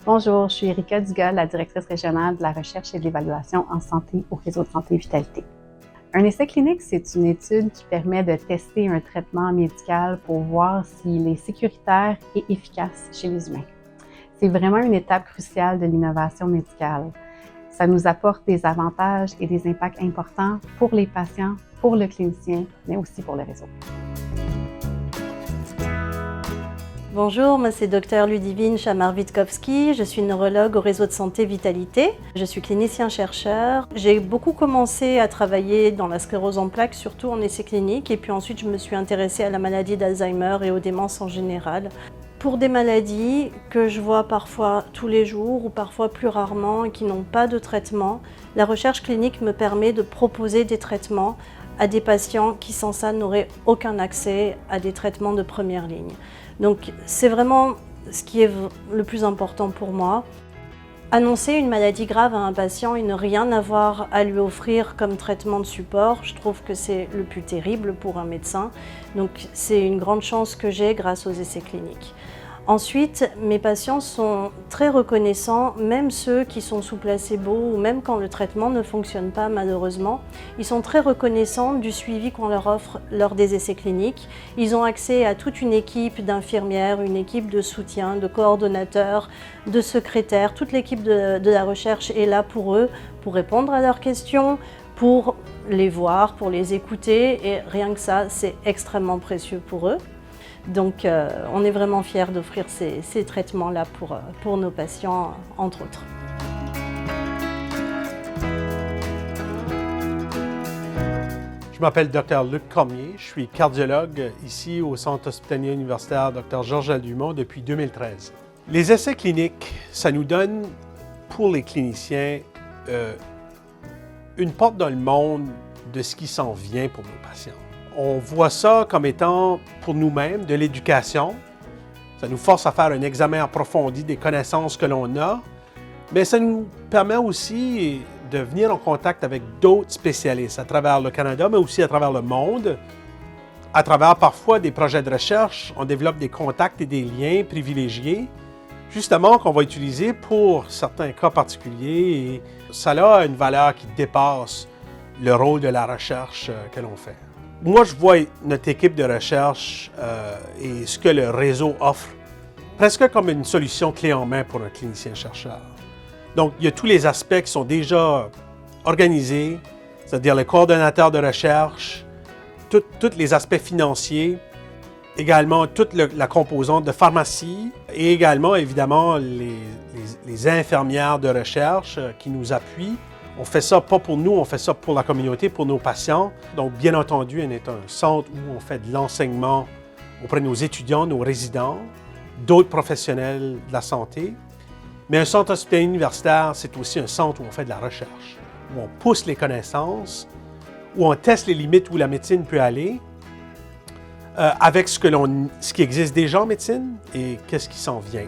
Bonjour, je suis Erika Dugas, la directrice régionale de la recherche et de l'évaluation en santé au réseau de santé Vitalité. Un essai clinique, c'est une étude qui permet de tester un traitement médical pour voir s'il est sécuritaire et efficace chez les humains. C'est vraiment une étape cruciale de l'innovation médicale. Ça nous apporte des avantages et des impacts importants pour les patients, pour le clinicien, mais aussi pour le réseau. Bonjour, moi c'est Dr Ludivine Chamar-Witkowski, je suis neurologue au réseau de santé Vitalité. Je suis clinicien-chercheur. J'ai beaucoup commencé à travailler dans la sclérose en plaques, surtout en essai clinique, et puis ensuite je me suis intéressée à la maladie d'Alzheimer et aux démences en général. Pour des maladies que je vois parfois tous les jours ou parfois plus rarement et qui n'ont pas de traitement, la recherche clinique me permet de proposer des traitements à des patients qui sans ça n'auraient aucun accès à des traitements de première ligne. Donc c'est vraiment ce qui est le plus important pour moi. Annoncer une maladie grave à un patient et ne rien avoir à lui offrir comme traitement de support, je trouve que c'est le plus terrible pour un médecin. Donc c'est une grande chance que j'ai grâce aux essais cliniques. Ensuite, mes patients sont très reconnaissants, même ceux qui sont sous placebo ou même quand le traitement ne fonctionne pas malheureusement. Ils sont très reconnaissants du suivi qu'on leur offre lors des essais cliniques. Ils ont accès à toute une équipe d'infirmières, une équipe de soutien, de coordonnateurs, de secrétaires. Toute l'équipe de la recherche est là pour eux, pour répondre à leurs questions, pour les voir, pour les écouter et rien que ça, c'est extrêmement précieux pour eux. Donc on est vraiment fiers d'offrir ces traitements-là pour nos patients, entre autres. Je m'appelle Dr Luc Cormier, je suis cardiologue ici au Centre hospitalier universitaire Dr Georges Dumont depuis 2013. Les essais cliniques, ça nous donne, pour les cliniciens, une porte dans le monde de ce qui s'en vient pour nos patients. On voit ça comme étant, pour nous-mêmes, de l'éducation. Ça nous force à faire un examen approfondi des connaissances que l'on a, mais ça nous permet aussi de venir en contact avec d'autres spécialistes à travers le Canada, mais aussi à travers le monde. À travers parfois des projets de recherche, on développe des contacts et des liens privilégiés, justement qu'on va utiliser pour certains cas particuliers. Et ça a une valeur qui dépasse le rôle de la recherche que l'on fait. Moi, je vois notre équipe de recherche et ce que le réseau offre presque comme une solution clé en main pour un clinicien-chercheur. Donc, il y a tous les aspects qui sont déjà organisés, c'est-à-dire les coordonnateurs de recherche, tous les aspects financiers, également toute la composante de pharmacie et également, évidemment, les infirmières de recherche qui nous appuient. On fait ça pas pour nous, on fait ça pour la communauté, pour nos patients. Donc, bien entendu, on est un centre où on fait de l'enseignement auprès de nos étudiants, nos résidents, d'autres professionnels de la santé. Mais un centre hospitalier universitaire, c'est aussi un centre où on fait de la recherche, où on pousse les connaissances, où on teste les limites où la médecine peut aller, avec ce qui existe déjà en médecine et qu'est-ce qui s'en vient.